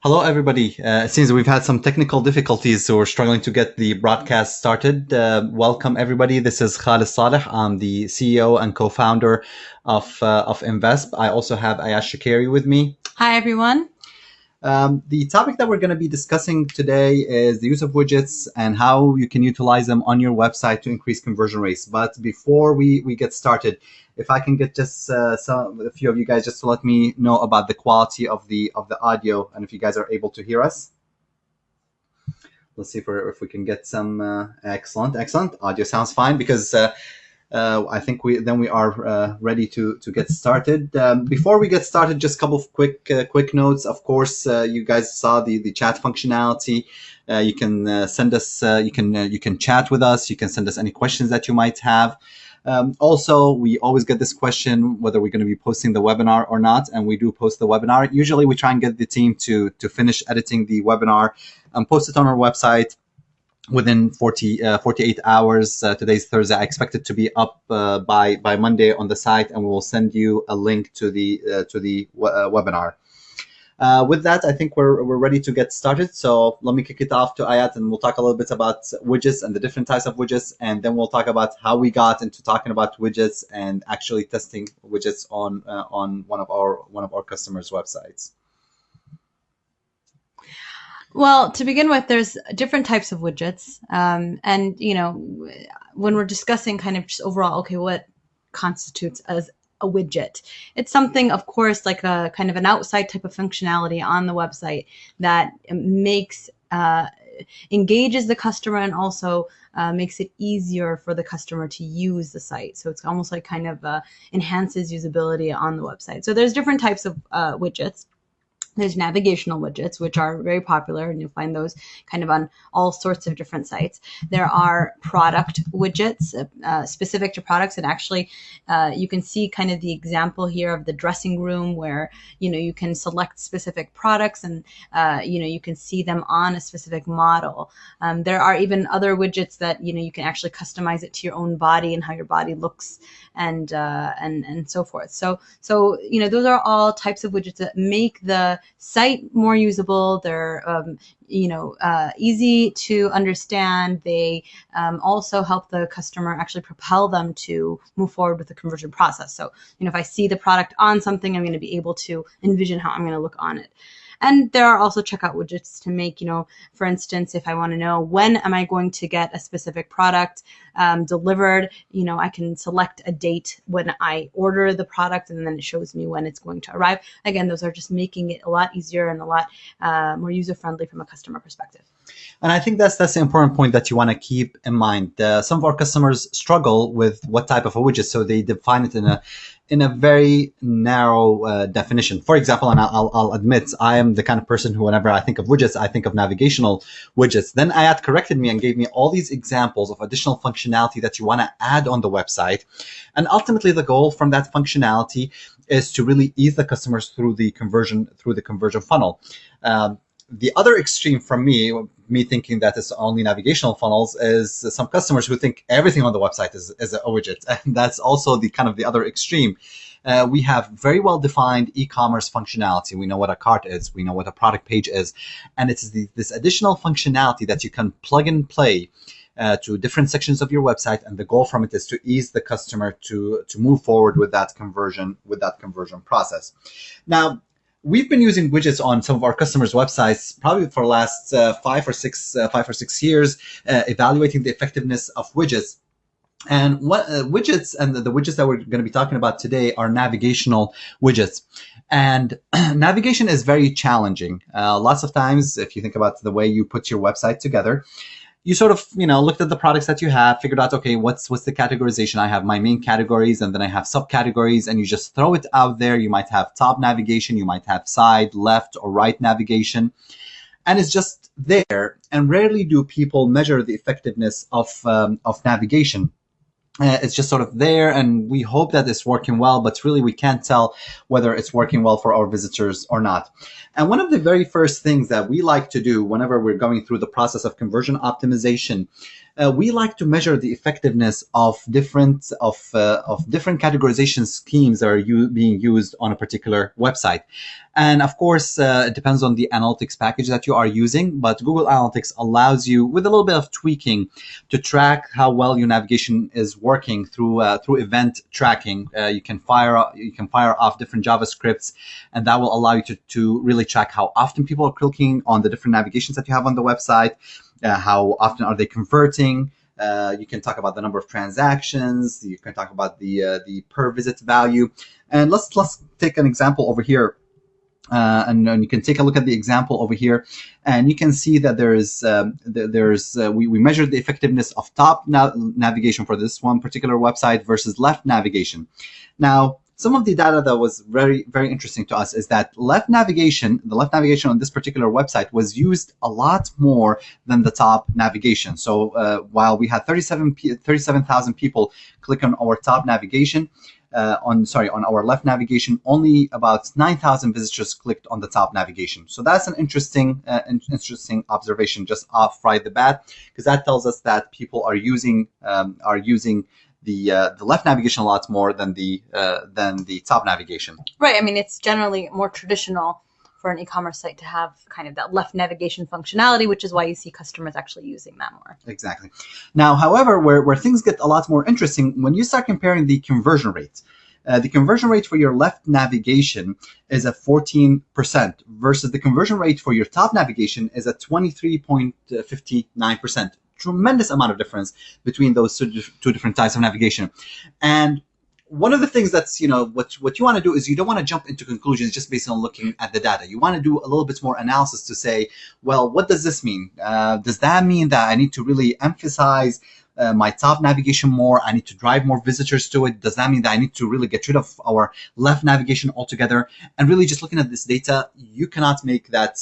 Hello, everybody. It seems we've had some technical difficulties, so we're struggling to get the broadcast started. Welcome, everybody. This is Khalid Saleh. I'm the CEO and co-founder of Invest. I also have Ayash Shakeri with me. Hi, everyone. The topic that we're going to be discussing today is the use of widgets and how you can utilize them on your website to increase conversion rates. But before we get started, if I can get just a few of you guys just to let me know about the quality of the audio and if you guys are able to hear us. Let's see if we can get some excellent. Audio sounds fine because I think we are ready to get started. Before we get started, just a couple of quick notes. Of course, you guys saw the chat functionality. You can send us. You can chat with us. You can send us any questions that you might have. Also, we always get this question whether we're going to be posting the webinar or not, and we do post the webinar. Usually, we try and get the team to finish editing the webinar and post it on our website within 48 hours. Today's Thursday. I expect it to be up by Monday on the site, and we will send you a link to the webinar. With that, I think we're ready to get started. So let me kick it off to Ayat, and we'll talk a little bit about widgets and the different types of widgets, and then we'll talk about how we got into talking about widgets and actually testing widgets on one of our customers' websites. Well, to begin with, there's different types of widgets, and when we're discussing kind of just overall, okay, what constitutes as a widget? It's something, of course, like a kind of an outside type of functionality on the website that makes engages the customer and also makes it easier for the customer to use the site. So it's almost like kind of enhances usability on the website. So there's different types of widgets. There's navigational widgets, which are very popular, and you'll find those kind of on all sorts of different sites. There are product widgets specific to products, and actually you can see kind of the example here of the dressing room where, you can select specific products and, you can see them on a specific model. There are even other widgets that, you can actually customize it to your own body and how your body looks and so forth. So those are all types of widgets that make the site more usable. They're easy to understand. They also help the customer actually propel them to move forward with the conversion process. So if I see the product on something, I'm going to be able to envision how I'm going to look on it. And there are also checkout widgets to make, for instance, if I want to know when am I going to get a specific product delivered, I can select a date when I order the product, and then it shows me when it's going to arrive. Again, those are just making it a lot easier and a lot more user-friendly from a customer perspective. And I think that's the important point that you want to keep in mind. Some of our customers struggle with what type of a widget, so they define it in a very narrow definition. For example, and I'll admit, I am the kind of person who, whenever I think of widgets, I think of navigational widgets. Then Ayat corrected me and gave me all these examples of additional functionality that you want to add on the website. And ultimately, the goal from that functionality is to really ease the customers through the conversion funnel. The other extreme from me thinking that it's only navigational funnels, is some customers who think everything on the website is a widget. And that's also the kind of the other extreme. We have very well-defined e-commerce functionality. We know what a cart is. We know what a product page is. And it's this additional functionality that you can plug and play to different sections of your website. And the goal from it is to ease the customer to move forward with that conversion process. Now, we've been using widgets on some of our customers' websites probably for the last 5 or 6 years, evaluating the effectiveness of widgets. And what widgets and the widgets that we're going to be talking about today are navigational widgets. And navigation is very challenging. Lots of times, if you think about the way you put your website together, you sort of, looked at the products that you have, figured out, okay, what's the categorization? I have my main categories, and then I have subcategories, and you just throw it out there. You might have top navigation, you might have side, left, or right navigation, and it's just there. And rarely do people measure the effectiveness of navigation. It's just sort of there, and we hope that it's working well, but really we can't tell whether it's working well for our visitors or not. And one of the very first things that we like to do whenever we're going through the process of conversion optimization we like to measure the effectiveness of different categorization schemes that are being used on a particular website. And of course, it depends on the analytics package that you are using, but Google Analytics allows you, with a little bit of tweaking, to track how well your navigation is working through event tracking. You can fire off different JavaScripts, and that will allow you to really track how often people are clicking on the different navigations that you have on the website, how often are they converting. You can talk about the number of transactions. You can talk about the per visit value. And let's take an example over here. And you can take a look at the example over here, and you can see that we measured the effectiveness of top navigation for this one particular website versus left navigation. Now, some of the data that was very, very interesting to us is that the left navigation on this particular website was used a lot more than the top navigation. So while we had 37,000 people click on our top navigation, on our left navigation, only about 9,000 visitors clicked on the top navigation. So that's an interesting observation just off right the bat, because that tells us that people are using the left navigation a lot more than the top navigation. Right. I mean, it's generally more traditional for an e-commerce site to have kind of that left navigation functionality, which is why you see customers actually using that more. Exactly. Now, however, where things get a lot more interesting, when you start comparing the conversion rates. The conversion rate for your left navigation is at 14% versus the conversion rate for your top navigation is at 23.59%. Tremendous amount of difference between those two different types of navigation. And one of the things that's, what you want to do is you don't want to jump into conclusions just based on looking at the data. You want to do a little bit more analysis to say, well, what does this mean? Does that mean that I need to really emphasize my top navigation more? I need to drive more visitors to it? Does that mean that I need to really get rid of our left navigation altogether? And really just looking at this data, you cannot make that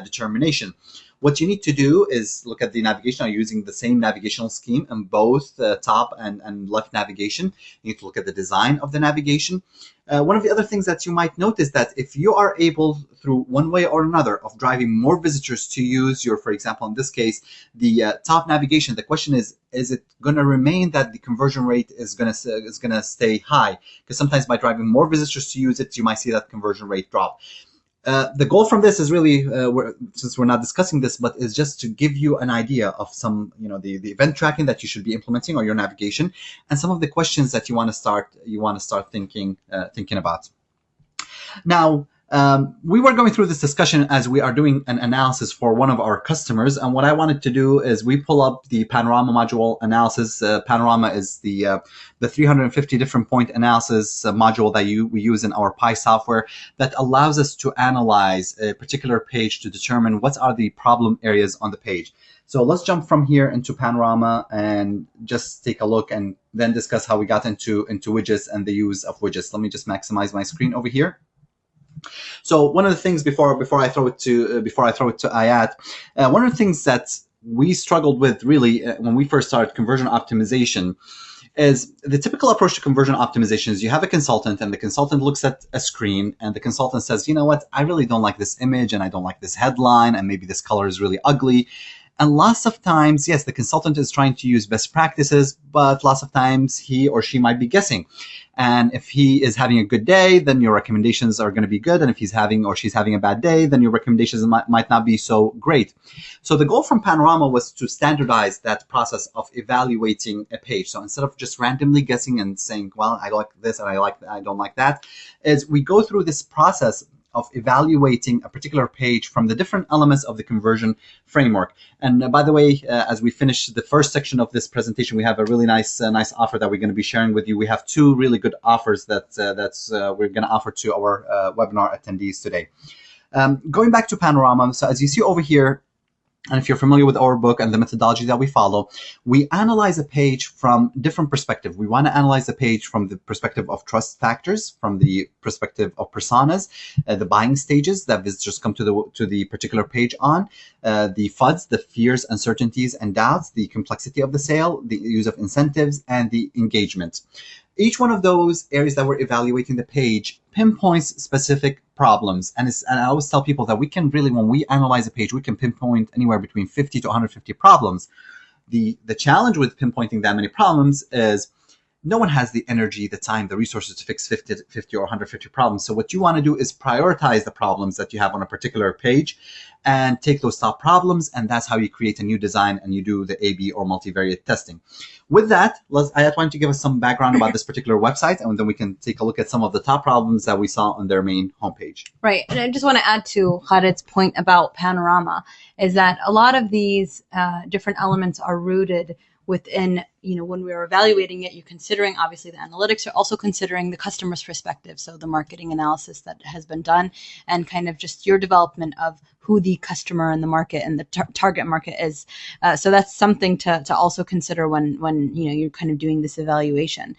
determination. What you need to do is look at the navigation. Are you using the same navigational scheme in both top and left navigation? You need to look at the design of the navigation. One of the other things that you might notice that if you are able, through one way or another, of driving more visitors to use your, for example, in this case, the top navigation, the question is it going to remain that the conversion rate is going to stay high? Because sometimes by driving more visitors to use it, you might see that conversion rate drop. The goal from this is really, since we're not discussing this, but is just to give you an idea of some, the event tracking that you should be implementing on your navigation, and some of the questions that you want to start thinking about. Now, we were going through this discussion as we are doing an analysis for one of our customers, and what I wanted to do is we pull up the Panorama module analysis. Panorama is the 350 different point analysis module that we use in our Pi software that allows us to analyze a particular page to determine what are the problem areas on the page. So let's jump from here into Panorama and just take a look and then discuss how we got into widgets and the use of widgets. Let me just maximize my screen over here. So one of the things before I throw it to Ayat, one of the things that we struggled with really when we first started conversion optimization is the typical approach to conversion optimization is you have a consultant, and the consultant looks at a screen and the consultant says, you know what, I really don't like this image and I don't like this headline and maybe this color is really ugly. And lots of times, yes, the consultant is trying to use best practices, but lots of times he or she might be guessing. And if he is having a good day, then your recommendations are going to be good. And if he's having or she's having a bad day, then your recommendations might not be so great. So the goal from Panorama was to standardize that process of evaluating a page. So instead of just randomly guessing and saying, well, I like this and I don't like that, is we go through this process of evaluating a particular page from the different elements of the conversion framework. And by the way, as we finish the first section of this presentation, we have a really nice offer that we're going to be sharing with you. We have two really good offers that we're going to offer to our webinar attendees today. Going back to Panorama, so as you see over here, and if you're familiar with our book and the methodology that we follow, we analyze a page from different perspectives. We want to analyze the page from the perspective of trust factors, from the perspective of personas, the buying stages that visitors come to the particular page on, the FUDs, the fears, uncertainties, and doubts, the complexity of the sale, the use of incentives, and the engagement. Each one of those areas that we're evaluating the page pinpoints specific problems. And I always tell people that we can really, when we analyze a page, we can pinpoint anywhere between 50 to 150 problems. The challenge with pinpointing that many problems is no one has the energy, the time, the resources to fix 50 or 150 problems. So what you want to do is prioritize the problems that you have on a particular page and take those top problems. And that's how you create a new design and you do the A/B or multivariate testing. With that, I want to give us some background about this particular website, and then we can take a look at some of the top problems that we saw on their main homepage. Right. And I just want to add to Khalid's point about Panorama is that a lot of these different elements are rooted within, when we are evaluating it, you're considering obviously the analytics, you're also considering the customer's perspective. So the marketing analysis that has been done and kind of just your development of who the customer in the market and the target market is. So that's something to also consider when you're kind of doing this evaluation.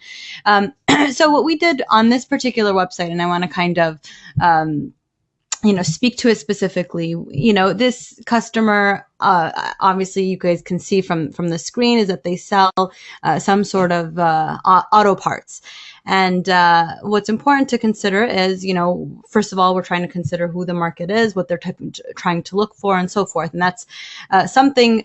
So what we did on this particular website, and I want to kind of speak to it specifically. This customer, obviously you guys can see from the screen, is that they sell some sort of auto parts. And what's important to consider is, first of all, we're trying to consider who the market is, what they're trying to look for, and so forth. And that's something,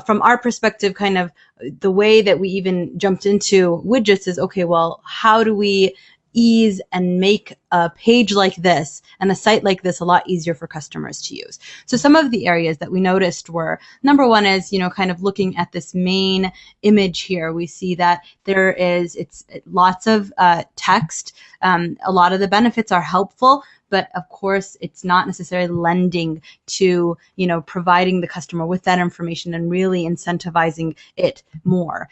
from our perspective, kind of the way that we even jumped into widgets is, okay, well, how do we ease and make a page like this and a site like this a lot easier for customers to use. So some of the areas that we noticed were, number one is, kind of looking at this main image here, we see that it's lots of text. A lot of the benefits are helpful, but of course it's not necessarily lending to, providing the customer with that information and really incentivizing it more.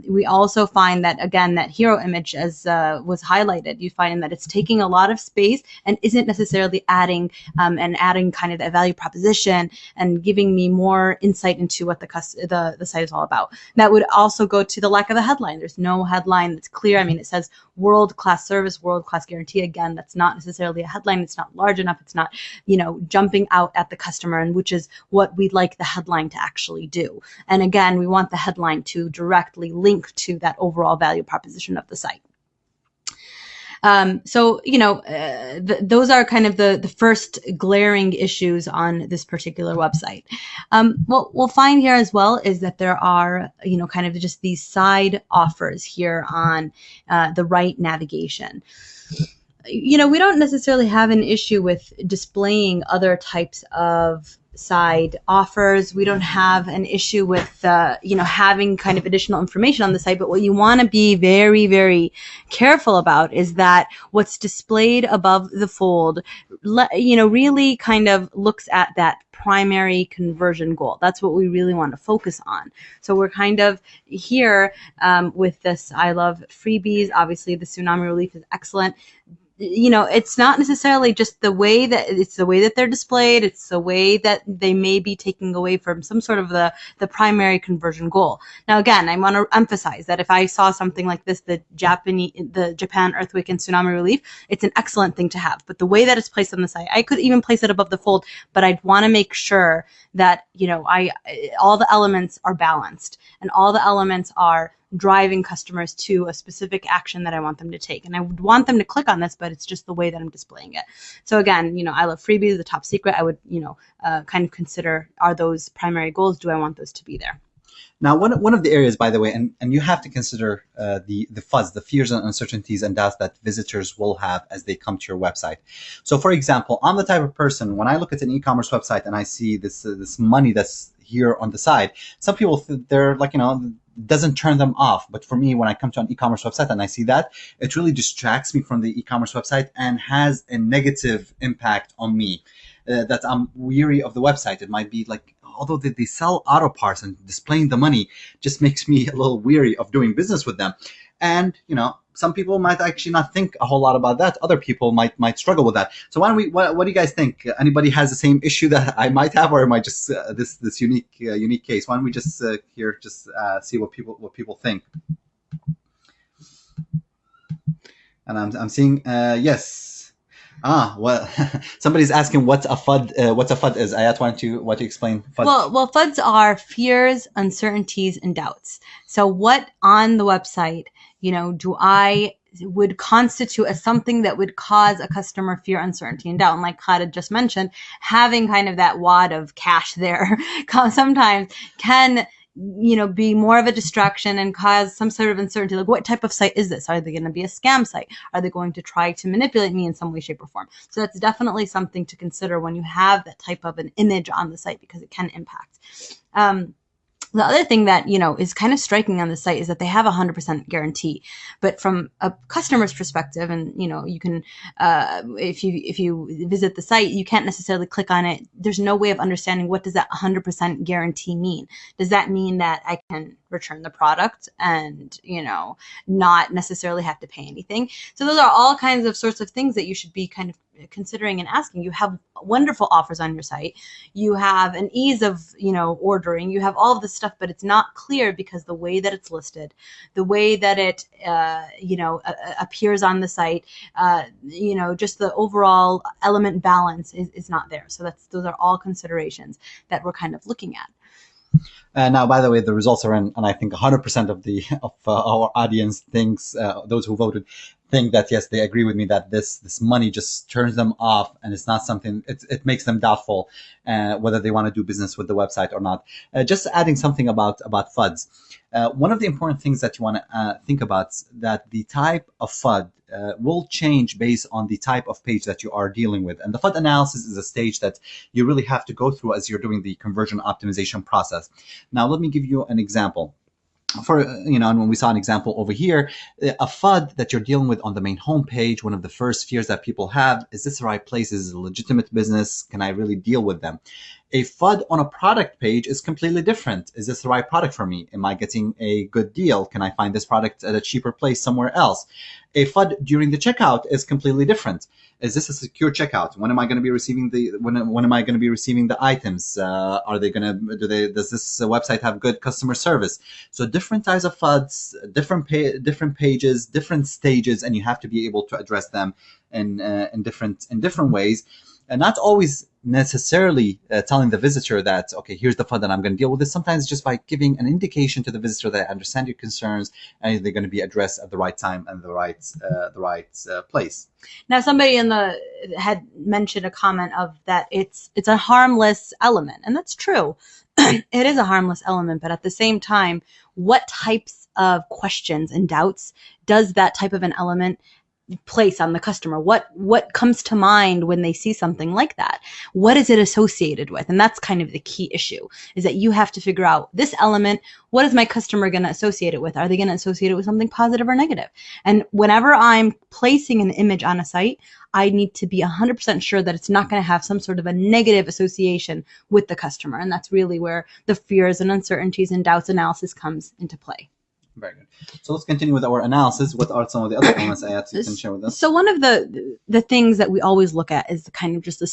We also find that, again, that hero image, as was highlighted, you find that it's taking a lot of space and isn't necessarily adding kind of that value proposition and giving me more insight into what the site is all about. That would also go to the lack of a headline. There's no headline that's clear. I mean, it says world-class service, world-class guarantee. Again, that's not necessarily a headline. It's not large enough. It's not, jumping out at the customer, and which is what we'd like the headline to actually do. And again, we want the headline to directly link to that overall value proposition of the site. Those are kind of the first glaring issues on this particular website. What we'll find here as well is that there are, kind of just these side offers here on the right navigation. We don't necessarily have an issue with displaying other types of side offers. We don't have an issue with, having kind of additional information on the site. But what you want to be very, very careful about is that what's displayed above the fold, really kind of looks at that primary conversion goal. That's what we really want to focus on. So we're kind of here with this, I love freebies. Obviously, the tsunami relief is excellent. It's not necessarily just the way that they're displayed. It's the way that they may be taking away from some sort of the primary conversion goal. Now, again, I want to emphasize that if I saw something like this, the Japan earthquake and tsunami relief, it's an excellent thing to have. But the way that it's placed on the site, I could even place it above the fold, but I'd want to make sure that, all the elements are balanced and all the elements are driving customers to a specific action that I want them to take. And I would want them to click on this, but it's just the way that I'm displaying it. So again, I love freebies, the top secret. I would, kind of consider, are those primary goals? Do I want those to be there? Now, one of the areas, by the way, and you have to consider the fuzz, the fears and uncertainties and doubts that visitors will have as they come to your website. So, for example, I'm the type of person, when I look at an e-commerce website and I see this money that's here on the side, some people, they're like, doesn't turn them off. But for me, when I come to an e-commerce website and I see that, it really distracts me from the e-commerce website and has a negative impact on me, that I'm weary of the website. It might be like, although they sell auto parts, and displaying the money just makes me a little weary of doing business with them. And, some people might actually not think a whole lot about that. Other people might struggle with that. So what do you guys think? Anybody has the same issue that I might have, or am I just this unique case? Why don't we just see what people think? And I'm seeing yes. Well, somebody's asking what a FUD is. Ayat, why don't you explain FUD? Well, FUDs are fears, uncertainties, and doubts. So what on the website, would constitute as something that would cause a customer fear, uncertainty, and doubt. And like Khalid just mentioned, having kind of that wad of cash there sometimes can be more of a distraction and cause some sort of uncertainty. Like, what type of site is this? Are they going to be a scam site? Are they going to try to manipulate me in some way, shape, or form? So that's definitely something to consider when you have that type of an image on the site, because it can impact. The other thing that, is kind of striking on the site is that they have a 100% guarantee. But from a customer's perspective, and, you can, if you visit the site, you can't necessarily click on it. There's no way of understanding, what does that 100% guarantee mean? Does that mean that I can return the product and, not necessarily have to pay anything? So those are all kinds of sorts of things that you should be kind of considering and asking. You have wonderful offers on your site. You have an ease of, ordering. You have all of this stuff, but it's not clear because the way that it's listed, the way that it, appears on the site, just the overall element balance is not there. So those are all considerations that we're kind of looking at. Now, by the way, the results are in, and I think 100% of our audience thinks, those who voted, think that yes, they agree with me that this money just turns them off, and it's not something. It makes them doubtful whether they want to do business with the website or not. Just adding something about FUDs. One of the important things that you want to think about is that the type of FUD will change based on the type of page that you are dealing with. And the FUD analysis is a stage that you really have to go through as you're doing the conversion optimization process. Now, let me give you an example. And when we saw an example over here, a FUD that you're dealing with on the main homepage, one of the first fears that people have, is this the right place? Is it a legitimate business? Can I really deal with them? A FUD on a product page is completely different. Is this the right product for me? Am I getting a good deal? Can I find this product at a cheaper place somewhere else? A FUD during the checkout is completely different. Is this a secure checkout? When am I going to be receiving when am I going to be receiving the items? Are they going to does this website have good customer service? So different types of FUDs, different pages, different stages, and you have to be able to address them in different ways. And not always necessarily telling the visitor that, okay, here's the FUD that I'm going to deal with this. Sometimes just by giving an indication to the visitor that I understand your concerns and they're going to be addressed at the right time and the right place. Now, somebody had mentioned a comment of that it's a harmless element, and that's true. It is a harmless element, but at the same time, what types of questions and doubts does that type of an element place on the customer? What comes to mind when they see something like that? What is it associated with? And that's kind of the key issue, is that you have to figure out this element, what is my customer going to associate it with? Are they going to associate it with something positive or negative? And whenever I'm placing an image on a site, I need to be 100% sure that it's not going to have some sort of a negative association with the customer. And that's really where the fears and uncertainties and doubts analysis comes into play. Very good. So let's continue with our analysis. What are some of the other elements I you can share with us? So one of the things that we always look at is kind of just the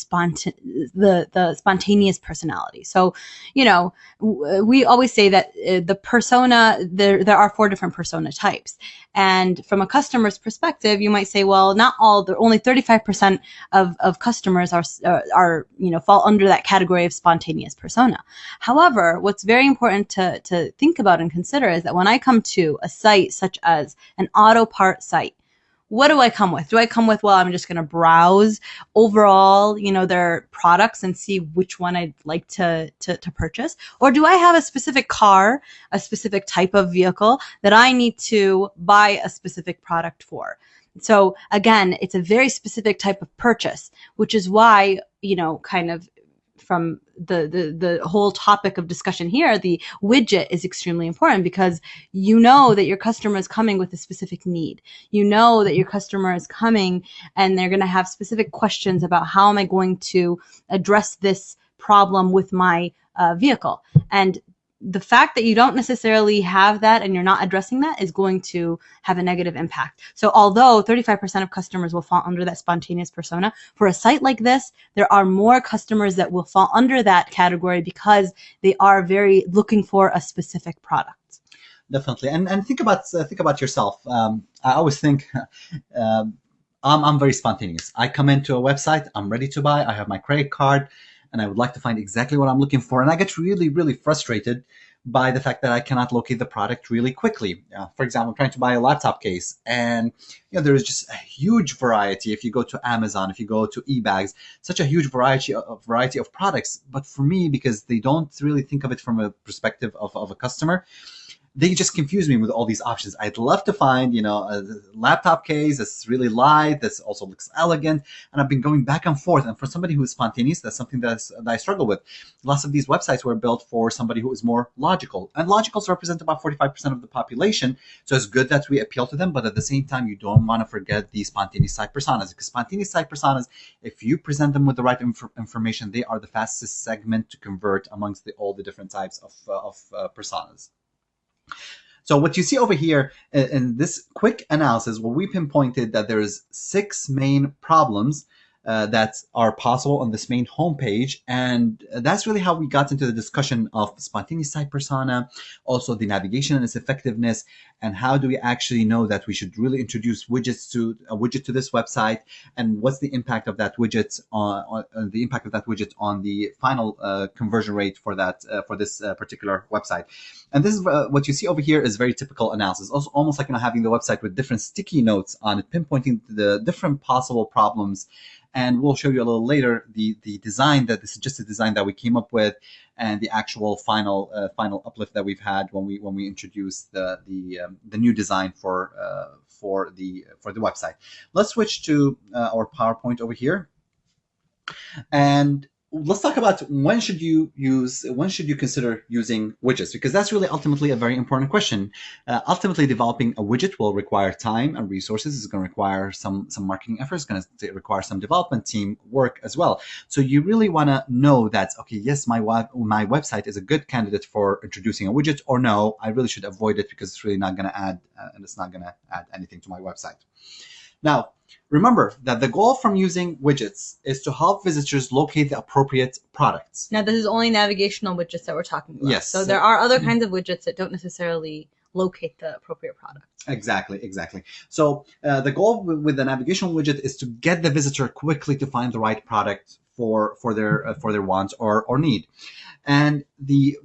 spontaneous personality. So, we always say that the persona, there are 4 different persona types. And from a customer's perspective, you might say, well, not all, only 35% of customers are fall under that category of spontaneous persona. However, what's very important to think about and consider is that when I come to a site such as an auto part site, what do I come with? Do I come with, well, I'm just going to browse overall, their products and see which one I'd like to purchase? Or do I have a specific car, a specific type of vehicle that I need to buy a specific product for? So again, it's a very specific type of purchase, which is why, kind of from the whole topic of discussion here, the widget is extremely important, because that your customer is coming with a specific need. That your customer is coming and they're going to have specific questions about how am I going to address this problem with my vehicle. And the fact that you don't necessarily have that and you're not addressing that is going to have a negative impact. So although 35% of customers will fall under that spontaneous persona, for a site like this, there are more customers that will fall under that category because they are very looking for a specific product. Definitely. And think about yourself. I always think I'm very spontaneous. I come into a website, I'm ready to buy, I have my credit card, and I would like to find exactly what I'm looking for. And I get really, really frustrated by the fact that I cannot locate the product really quickly. For example, I'm trying to buy a laptop case, and there is just a huge variety. If you go to Amazon, if you go to eBags, such a huge variety of products. But for me, because they don't really think of it from a perspective of a customer, they just confuse me with all these options. I'd love to find, a laptop case that's really light, that also looks elegant, and I've been going back and forth. And for somebody who's spontaneous, that's something that I struggle with. Lots of these websites were built for somebody who is more logical, and logicals represent about 45% of the population. So it's good that we appeal to them, but at the same time, you don't want to forget the spontaneous site personas, because spontaneous site personas, if you present them with the right information, they are the fastest segment to convert amongst all the different types of personas. So what you see over here in this quick analysis, well, we pinpointed that there's 6 main problems that are possible on this main homepage. And that's really how we got into the discussion of the spontaneous site persona, also the navigation and its effectiveness, and how do we actually know that we should really introduce widgets to a widget to this website, and what's the impact of that widget on the final conversion rate for that for this particular website. And this is what you see over here is very typical analysis, also almost like having the website with different sticky notes on it, pinpointing the different possible problems. And we'll show you a little later the design, that this is just a design that we came up with, and the actual final uplift that we've had when we introduced the new design for the website. Let's switch to our PowerPoint over here, and let's talk about when should you consider using widgets, because that's really ultimately a very important question. Ultimately, developing a widget will require time and resources. It's going to require some marketing efforts. It's going to require some development team work as well. So you really want to know that, okay, yes, my website is a good candidate for introducing a widget, or no, I really should avoid it because it's really not going to add and it's not going to add anything to my website. Now, remember that the goal from using widgets is to help visitors locate the appropriate products. Now, this is only navigational widgets that we're talking about. Yes. So there are other kinds of widgets that don't necessarily locate the appropriate product. Exactly. So the goal with the navigational widget is to get the visitor quickly to find the right product for their wants or need. And the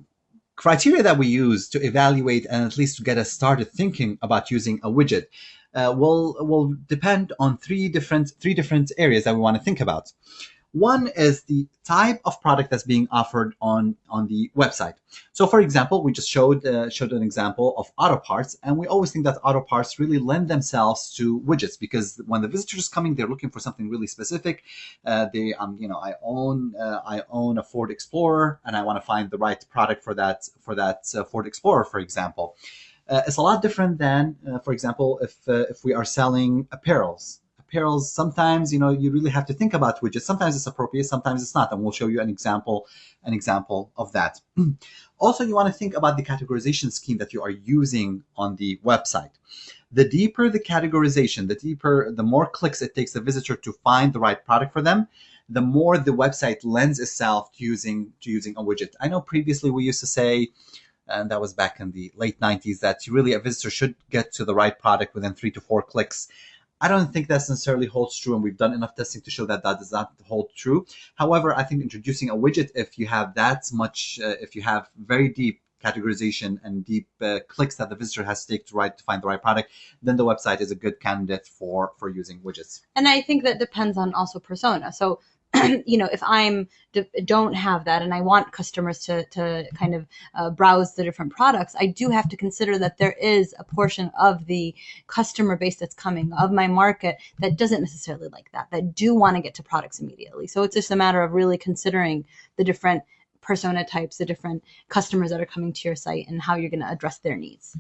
criteria that we use to evaluate and at least to get us started thinking about using a widget will depend on three different areas that we want to think about. One is the type of product that's being offered on the website. So, for example, we just showed an example of auto parts, and we always think that auto parts really lend themselves to widgets, because when the visitor is coming, they're looking for something really specific. I own a Ford Explorer, and I want to find the right product for that Ford Explorer, for example. It's a lot different than, for example, if we are selling apparels. Sometimes you really have to think about widgets. Sometimes it's appropriate, sometimes it's not, and we'll show you an example of that. Also, you want to think about the categorization scheme that you are using on the website. The deeper the categorization, the more clicks it takes the visitor to find the right product for them, the more the website lends itself to using a widget. I know previously we used to say, and that was back in the late 90s, that really a visitor should get to the right product within 3 to 4 clicks. I don't think that necessarily holds true, and we've done enough testing to show that does not hold true. However, I think introducing a widget, if you have if you have very deep categorization and deep clicks that the visitor has to take to find the right product, then the website is a good candidate for using widgets. And I think that depends on also persona. So if don't have that and I want customers to kind of browse the different products, I do have to consider that there is a portion of the customer base that's coming, of my market, that doesn't necessarily like that do want to get to products immediately. So it's just a matter of really considering the different persona types, the different customers that are coming to your site, and how you're going to address their needs.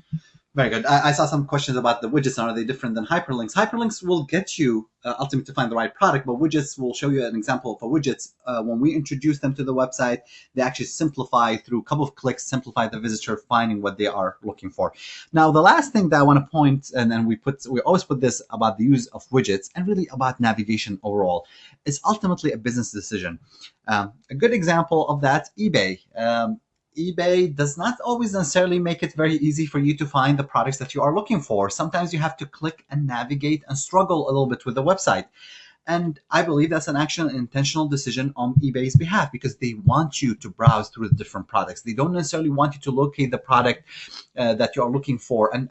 Very good. I saw some questions about the widgets. Are they different than hyperlinks? Hyperlinks will get you ultimately to find the right product, but widgets will show you an example of a widget. When we introduce them to the website, they actually simplify through a couple of clicks, simplify the visitor finding what they are looking for. Now, the last thing that I want to point, and then we always put this about the use of widgets and really about navigation overall, is ultimately a business decision. A good example of that, eBay. eBay does not always necessarily make it very easy for you to find the products that you are looking for. Sometimes you have to click and navigate and struggle a little bit with the website. And I believe that's an actual intentional decision on eBay's behalf, because they want you to browse through the different products. They don't necessarily want you to locate the product that you are looking for. And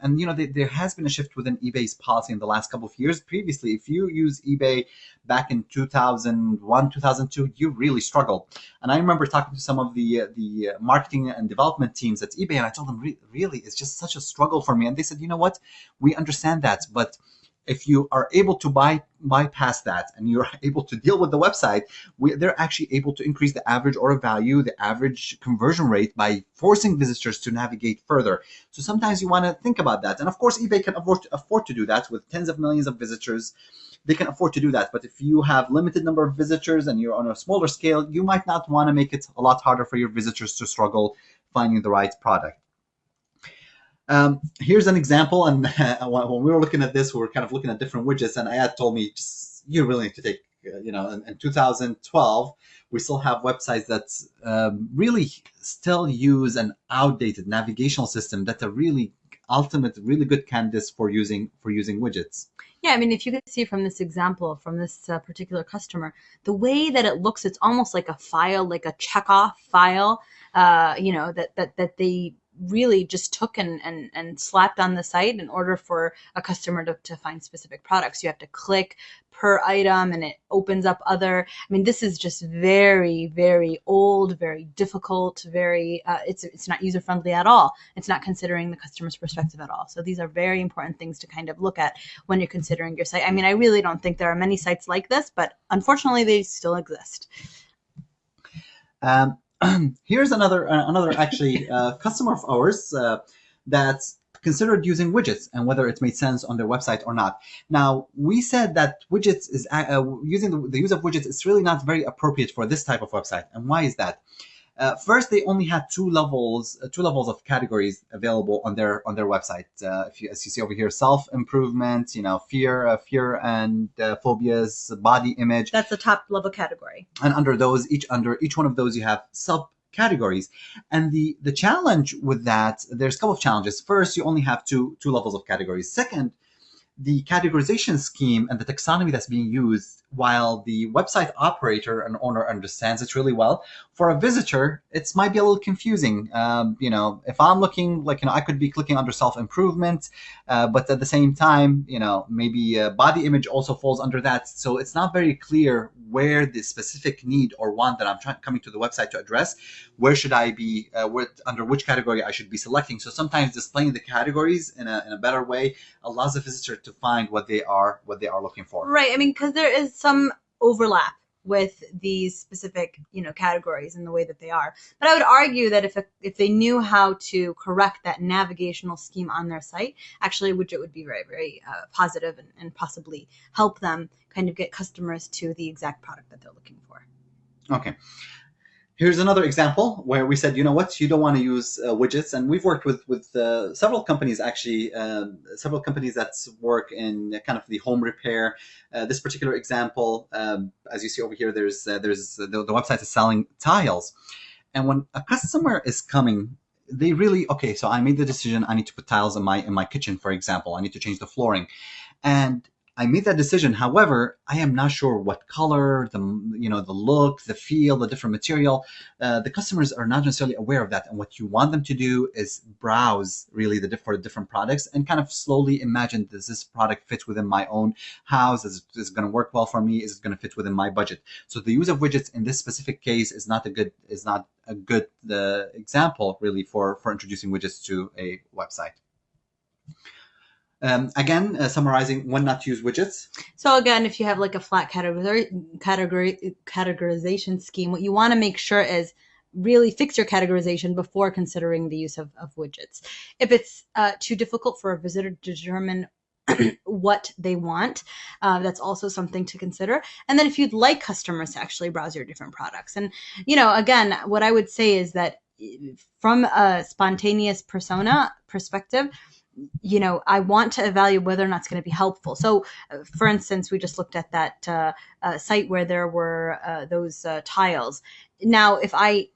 there has been a shift within eBay's policy in the last couple of years. Previously, if you use eBay back in 2001, 2002, you really struggled. And I remember talking to some of the marketing and development teams at eBay, and I told them, really, it's just such a struggle for me. And they said, you know what, we understand that, but if you are able to bypass that and you're able to deal with the website, they're actually able to increase the average order value, the average conversion rate, by forcing visitors to navigate further. So sometimes you want to think about that. And of course, eBay can afford to do that with tens of millions of visitors. They can afford to do that. But if you have limited number of visitors and you're on a smaller scale, you might not want to make it a lot harder for your visitors to struggle finding the right product. Here's an example, and when we were looking at this, we were kind of looking at different widgets, and Ayad told me, you really need to take, in 2012, we still have websites that really still use an outdated navigational system that are really really good candidates for using widgets. Yeah, I mean, if you could see from this example, from this particular customer, the way that it looks, it's almost like a file, like a checkoff file, that they really just took and slapped on the site in order for a customer to find specific products. You have to click per item and it opens up other. I mean, this is just very, very old, very difficult, very, it's not user-friendly at all. It's not considering the customer's perspective at all. So these are very important things to kind of look at when you're considering your site. I mean, I really don't think there are many sites like this, but unfortunately they still exist. Here's another actually customer of ours that's considered using widgets and whether it made sense on their website or not. Now, we said that widgets is using the use of widgets is really not very appropriate for this type of website. And why is that? First, they only had two levels of categories available on their website. As you see over here, self-improvement, fear and phobias, body image. That's the top level category. And under each one of those, you have subcategories. And the challenge with that, there's a couple of challenges. First, you only have two levels of categories. Second, the categorization scheme and the taxonomy that's being used, while the website operator and owner understands it really well, for a visitor, it might be a little confusing. If I'm looking, I could be clicking under self-improvement, but at the same time, maybe body image also falls under that. So it's not very clear where the specific need or want that I'm coming to the website to address, where should I be, under which category I should be selecting. So sometimes displaying the categories in a better way allows the visitor to find what they are looking for. Right. I mean, because there is some overlap with these specific, categories and the way that they are. But I would argue that if they knew how to correct that navigational scheme on their site, actually a widget would be very, very positive and possibly help them kind of get customers to the exact product that they're looking for. Okay. Here's another example where we said, you know what, you don't want to use widgets. And we've worked with several companies, actually, several companies that work in kind of the home repair. This particular example, as you see over here, there's the website is selling tiles. And when a customer is coming, they really, okay, so I made the decision, I need to put tiles in my kitchen, for example. I need to change the flooring. And I made that decision. However, I am not sure what color, the look, the feel, the different material. The customers are not necessarily aware of that. And what you want them to do is browse really for the different products and kind of slowly imagine, does this product fit within my own house? Is it going to work well for me? Is it going to fit within my budget? So the use of widgets in this specific case is not a good example really for introducing widgets to a website. Again, summarizing when not to use widgets. So again, if you have like a flat categorization scheme, what you want to make sure is really fix your categorization before considering the use of widgets. If it's too difficult for a visitor to determine what they want, that's also something to consider. And then if you'd like customers to actually browse your different products. And, again, what I would say is that from a spontaneous persona perspective, I want to evaluate whether or not it's going to be helpful. So, for instance, we just looked at that site where there were those tiles. Now, if I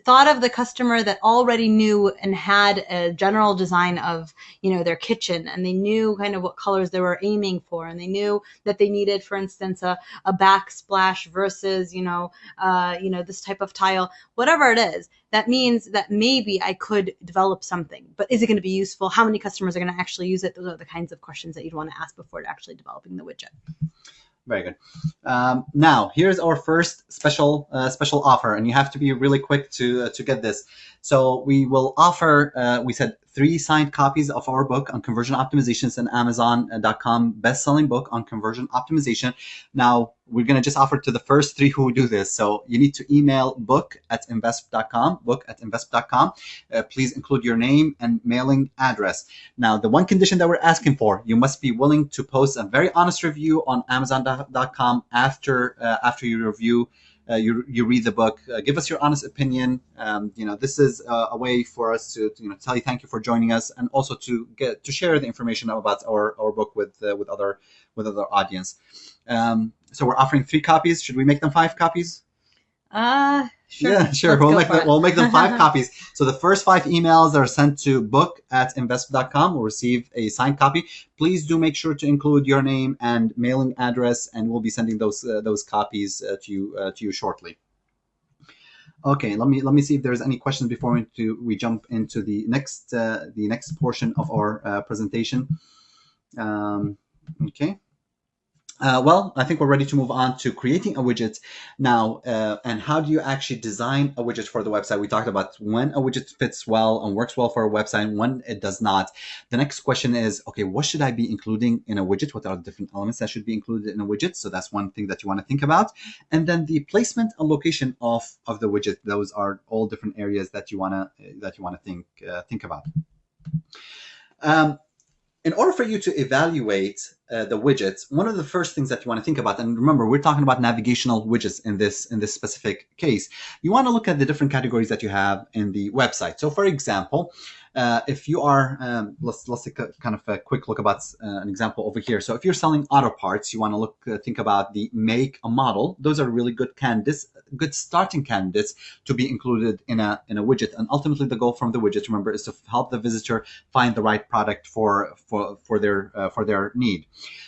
thought of the customer that already knew and had a general design of, their kitchen, and they knew kind of what colors they were aiming for, and they knew that they needed, for instance, a backsplash versus, this type of tile, whatever it is. That means that maybe I could develop something, but is it going to be useful? How many customers are going to actually use it? Those are the kinds of questions that you'd want to ask before actually developing the widget. Very good. Now, here's our first special offer, and you have to be really quick to get this. So we will offer, we said, 3 signed copies of our book on conversion optimizations and Amazon.com best-selling book on conversion optimization. Now, we're going to just offer to the first 3 who do this. So you need to email book@invesp.com, book@invesp.com. Please include your name and mailing address. Now, the one condition that we're asking for, you must be willing to post a very honest review on Amazon.com after you review. You read the book. Give us your honest opinion. This is a way for us to tell you thank you for joining us, and also to share the information about our book with other audience. So we're offering 3 copies. Should we make them 5 copies? Sure. Yeah, sure. We'll make them 5 copies. So the first 5 emails that are sent to book@invesp.com will receive a signed copy. Please do make sure to include your name and mailing address, and we'll be sending those copies to you shortly. Okay, let me see if there's any questions before we jump into the next portion of our presentation. Okay. Well, I think we're ready to move on to creating a widget now. And how do you actually design a widget for the website? We talked about when a widget fits well and works well for a website and when it does not. The next question is, okay, what should I be including in a widget? What are the different elements that should be included in a widget? So that's one thing that you want to think about. And then the placement and location of the widget. Those are all different areas that you want to think about. In order for you to evaluate the widgets, one of the first things that you want to think about, and remember, we're talking about navigational widgets in this specific case, you want to look at the different categories that you have in the website. So, for example, if you are, let's take kind of a quick look about an example over here. So if you're selling auto parts, you want to think about the make, a model. Those are really good starting candidates to be included in a widget. And ultimately, the goal from the widget, remember, is to help the visitor find the right product for their need.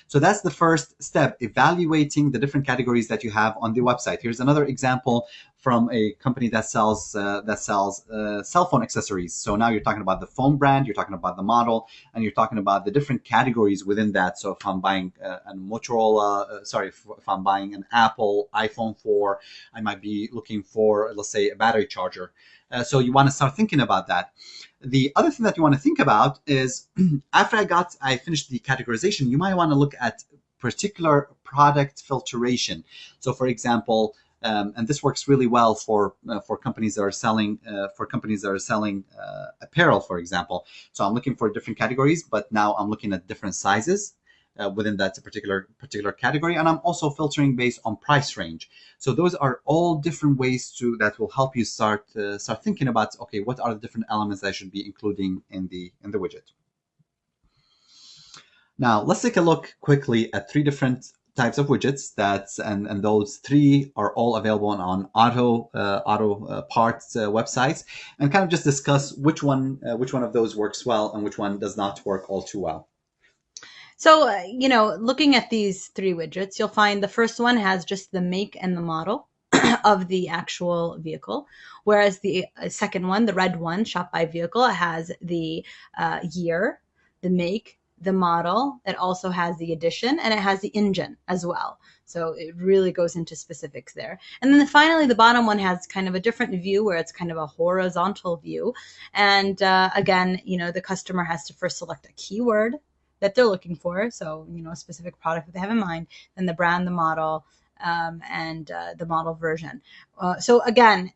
So that's the first step, evaluating the different categories that you have on the website. Here's another example from a company that sells cell phone accessories. So now you're talking about the phone brand, you're talking about the model, and you're talking about the different categories within that. So if I'm buying a Motorola, if I'm buying an Apple iPhone 4, I might be looking for, let's say, a battery charger. So you want to start thinking about that. The other thing that you want to think about is after I finished the categorization, you might want to look at particular product filtration. So, for example, and this works really well for companies that are selling apparel, for example. So I'm looking for different categories, but now I'm looking at different sizes within that particular category, and I'm also filtering based on price range. So those are all different ways that will help you start thinking about, okay, what are the different elements I should be including in the widget. Now let's take a look quickly at 3 different types of widgets and those 3 are all available on auto parts websites, and kind of just discuss which one of those works well and which one does not work all too well. So, looking at these 3 widgets, you'll find the first one has just the make and the model of the actual vehicle, whereas the second one, the red one, shop by vehicle, has the year, the make, the model. It also has the edition, and it has the engine as well. So it really goes into specifics there. And then finally, the bottom one has kind of a different view where it's kind of a horizontal view. And again, the customer has to first select a keyword that they're looking for. So, a specific product that they have in mind, then the brand, the model, and the model version. So again,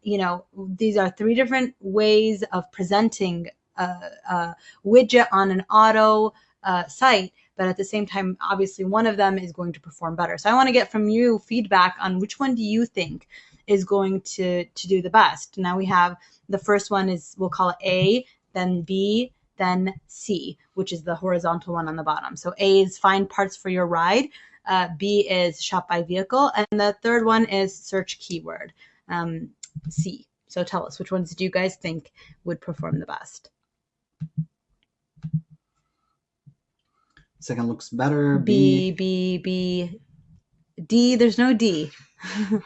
these are 3 different ways of presenting a widget on an auto site, but at the same time, obviously one of them is going to perform better. So I want to get from you feedback on which one do you think is going to do the best. Now we have the first one is, we'll call it A, then B, then C, which is the horizontal one on the bottom. So A is find parts for your ride. B is shop by vehicle. And the third one is search keyword, C. So tell us, which ones do you guys think would perform the best? Second looks better. B, B, B, D. There's no D.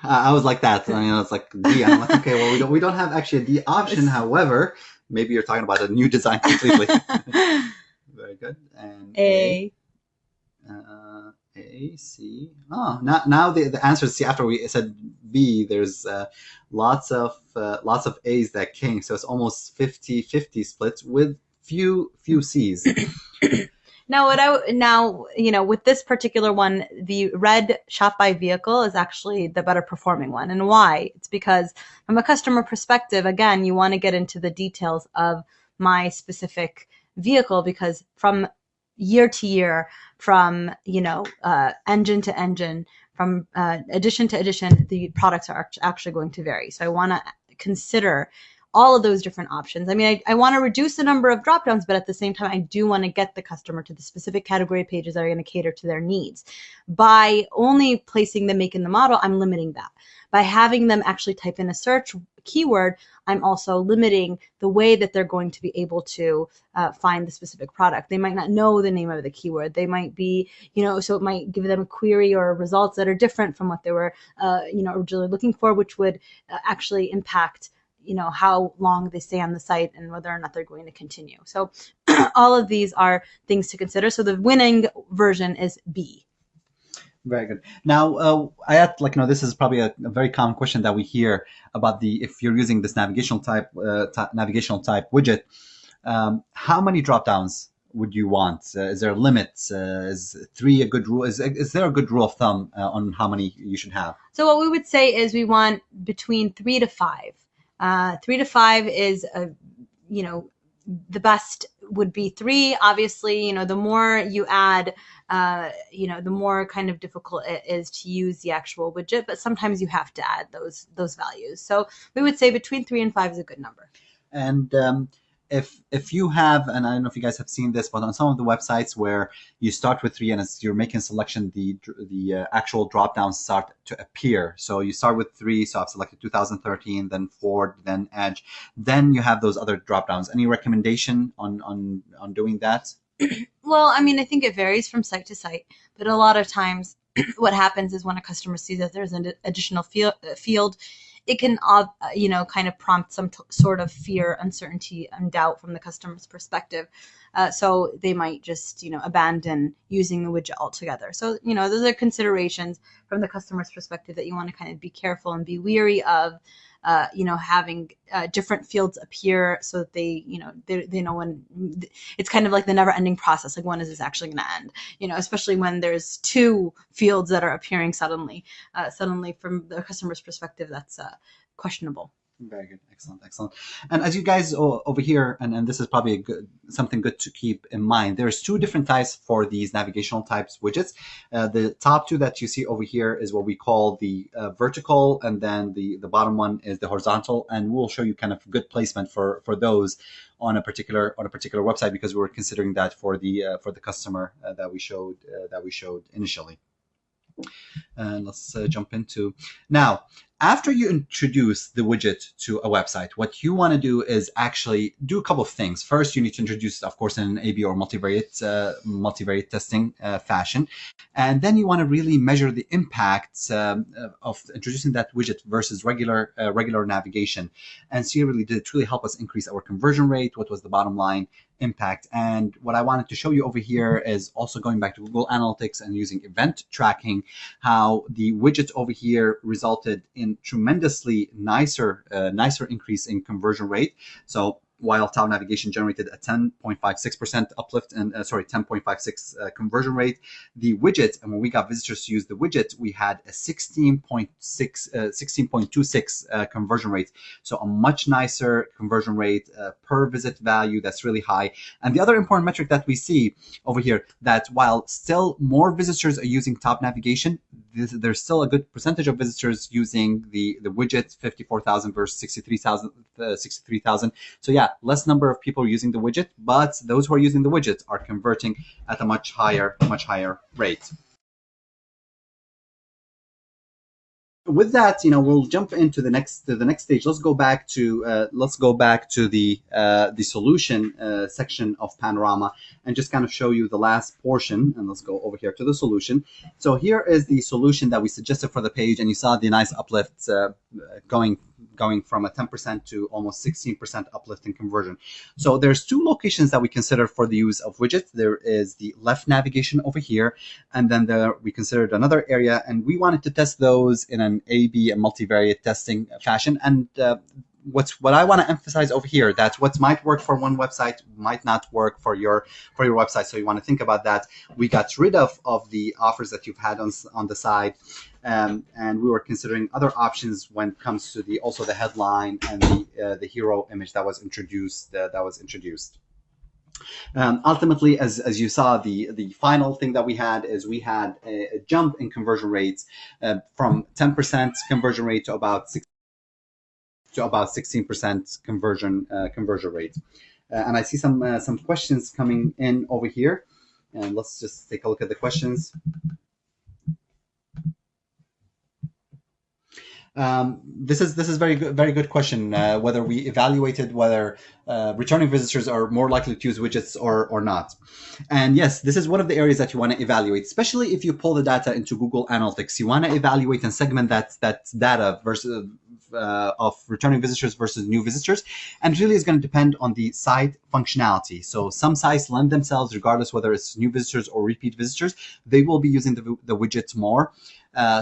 I was like that. It's like D. I'm like, okay, well, we don't have actually a D option. However, maybe you're talking about a new design completely. Very good. And A, C. Oh, now the answers. See, after we said B, there's lots of A's that came. So it's almost 50-50 split with few C's. Now, with this particular one, the red shop by vehicle is actually the better performing one. And why? It's because from a customer perspective, again, you want to get into the details of my specific vehicle, because from year to year, from, engine to engine, from edition to edition, the products are actually going to vary. So I want to consider all of those different options. I mean, I want to reduce the number of drop downs, but at the same time, I do want to get the customer to the specific category pages that are going to cater to their needs. By only placing the make and the model, I'm limiting that. By having them actually type in a search keyword, I'm also limiting the way that they're going to be able to find the specific product. They might not know the name of the keyword. They might be, so it might give them a query or results that are different from what they were, originally looking for, which would actually impact how long they stay on the site and whether or not they're going to continue. So all of these are things to consider. So the winning version is B. Very good. Now, I had this is probably a very common question that we hear about if you're using this navigational type widget, how many drop downs would you want? Is there a limit? Is 3 a good rule? Is there a good rule of thumb on how many you should have? So what we would say is we want between 3 to 5. 3 to 5 is the best would be 3. Obviously, the more you add, the more kind of difficult it is to use the actual widget, but sometimes you have to add those values. So we would say between 3 and 5 is a good number. And if you have, and I don't know if you guys have seen this, but on some of the websites where you start with 3 and as you're making a selection, the actual drop downs start to appear. So you start with 3, so I've selected 2013, then Ford, then Edge, then you have those other drop downs. Any recommendation on doing that? Well, I mean, I think it varies from site to site, but a lot of times what happens is when a customer sees that there's an additional field, it can, kind of prompt some sort of fear, uncertainty, and doubt from the customer's perspective. So they might just, abandon using the widget altogether. So, those are considerations from the customer's perspective that you want to kind of be careful and be weary of, having different fields appear so that they know when it's kind of like the never ending process. Like, when is this actually going to end? Especially when there's 2 fields that are appearing suddenly from the customer's perspective, that's questionable. Very good. Excellent. And as you guys over here, and this is probably something good to keep in mind, there's 2 different types for these navigational types widgets. The top 2 that you see over here is what we call the vertical, and then the bottom one is the horizontal. And we'll show you kind of good placement for those on a particular website, because we were considering that for the customer that we showed initially. And let's jump into now. After you introduce the widget to a website, what you want to do is actually do a couple of things. First, you need to introduce, of course, in an A/B or multivariate testing fashion. And then you want to really measure the impact of introducing that widget versus regular navigation, and see really, did it really help us increase our conversion rate? What was the bottom line impact? And what I wanted to show you over here is also going back to Google Analytics and using event tracking, how the widget over here resulted in tremendously nicer increase in conversion rate. So while Tau Navigation generated a 10.56% uplift and 10.56 conversion rate, the widget, and when we got visitors to use the widget, we had a 16.26 conversion rate. So a much nicer conversion rate per visit value. That's really high. And the other important metric that we see over here, that while still more visitors are using Top Navigation, there's still a good percentage of visitors using the widget, 54,000 versus 63,000. So yeah, less number of people using the widget, but those who are using the widget are converting at a much higher rate. with that, we'll jump into the next stage. Let's go back to the solution section of Panorama and just kind of show you the last portion. And let's go over here to the solution. So here is the solution that we suggested for the page, and you saw the nice uplift going from a 10% to almost 16% uplift in conversion. So there's two locations that we consider for the use of widgets. There is the left navigation over here, and then we considered another area, and we wanted to test those in an A/B and multivariate testing fashion. And what I want to emphasize over here, that what might work for one website might not work for your website. So you want to think about that. We got rid of the offers that you've had on the side, and we were considering other options when it comes to also the headline and the hero image that was introduced. Ultimately, as you saw, the final thing that we had is we had a jump in conversion rates from 10% conversion rate to about 16% conversion rate. And I see some questions coming in over here, and let's just take a look at the questions. This is very good question. Whether we evaluated whether returning visitors are more likely to use widgets or not. And yes, this is one of the areas that you want to evaluate, especially if you pull the data into Google Analytics. You want to evaluate and segment that data versus of returning visitors versus new visitors, and really is going to depend on the site functionality. So some sites lend themselves, regardless whether it's new visitors or repeat visitors, they will be using the widgets more.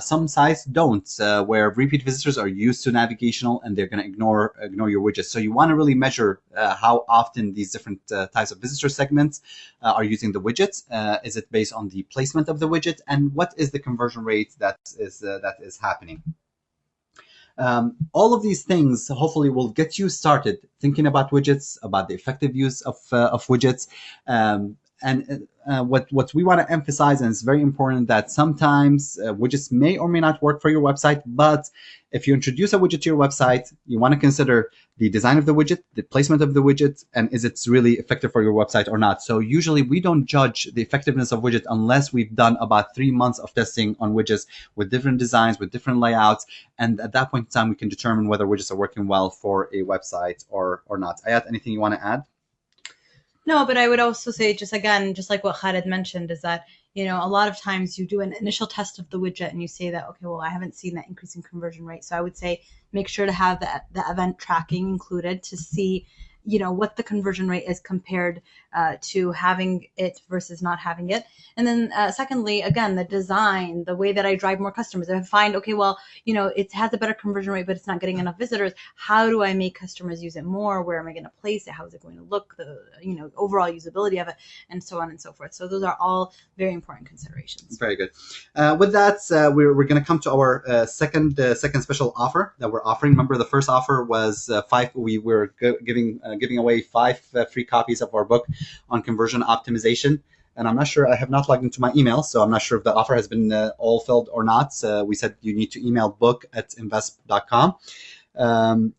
Some sites don't, where repeat visitors are used to navigational and they're going to ignore your widgets. So you want to really measure how often these different types of visitor segments are using the widgets. Is it based on the placement of the widget, and what is the conversion rate that is happening? All of these things hopefully will get you started thinking about widgets, about the effective use of widgets. And what we want to emphasize, and it's very important, that sometimes widgets may or may not work for your website, but if you introduce a widget to your website, you want to consider the design of the widget, the placement of the widget, and is it really effective for your website or not. So usually we don't judge the effectiveness of widget unless we've done about 3 months of testing on widgets with different designs, with different layouts, and at that point in time we can determine whether widgets are working well for a website or not. Ayat, anything you want to add? No, but I would also say, just like what Khaled mentioned, is that, a lot of times you do an initial test of the widget and you say that, okay, well, I haven't seen that increase in conversion rate. So I would say make sure to have the event tracking included to see, what the conversion rate is compared to having it versus not having it. And then secondly, again, the design, the way that I drive more customers. If I find, okay, well, it has a better conversion rate, but it's not getting enough visitors. How do I make customers use it more? Where am I going to place it? How is it going to look? The, overall usability of it, and so on and so forth. So those are all very important considerations. Very good. With that, we're going to come to our second special offer that we're offering. Remember, the first offer was 5. We were giving away 5 free copies of our book on conversion optimization. And I'm not sure, I have not logged into my email, so I'm not sure if the offer has been all filled or not. We said you need to email book@invest.com.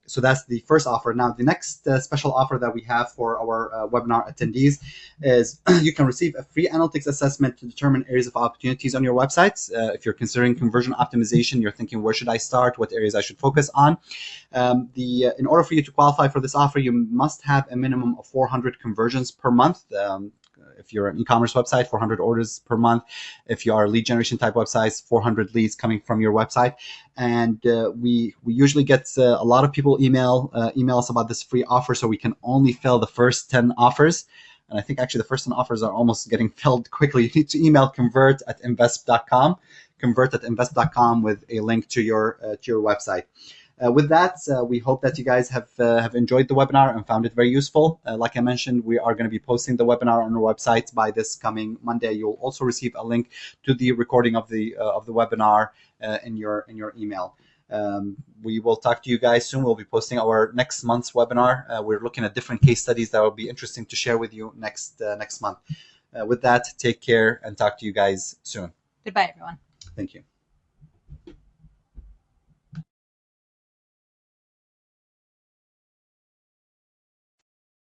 So that's the first offer. Now, the next special offer that we have for our webinar attendees is you can receive a free analytics assessment to determine areas of opportunities on your websites. If you're considering conversion optimization, you're thinking, where should I start? What areas I should focus on? In order for you to qualify for this offer, you must have a minimum of 400 conversions per month. If you're an e-commerce website, 400 orders per month. If you are lead generation type websites, 400 leads coming from your website. And we usually get a lot of people email us about this free offer, so we can only fill the first 10 offers. And I think actually the first 10 offers are almost getting filled quickly. You need to email convert@invest.com, convert@invest.com with a link to your website. With that, we hope that you guys have enjoyed the webinar and found it very useful. Like I mentioned, we are going to be posting the webinar on our website by this coming Monday. You'll also receive a link to the recording of the webinar in your email. We will talk to you guys soon. We'll be posting our next month's webinar. We're looking at different case studies that will be interesting to share with you next month. With that, take care and talk to you guys soon. Goodbye, everyone. Thank you.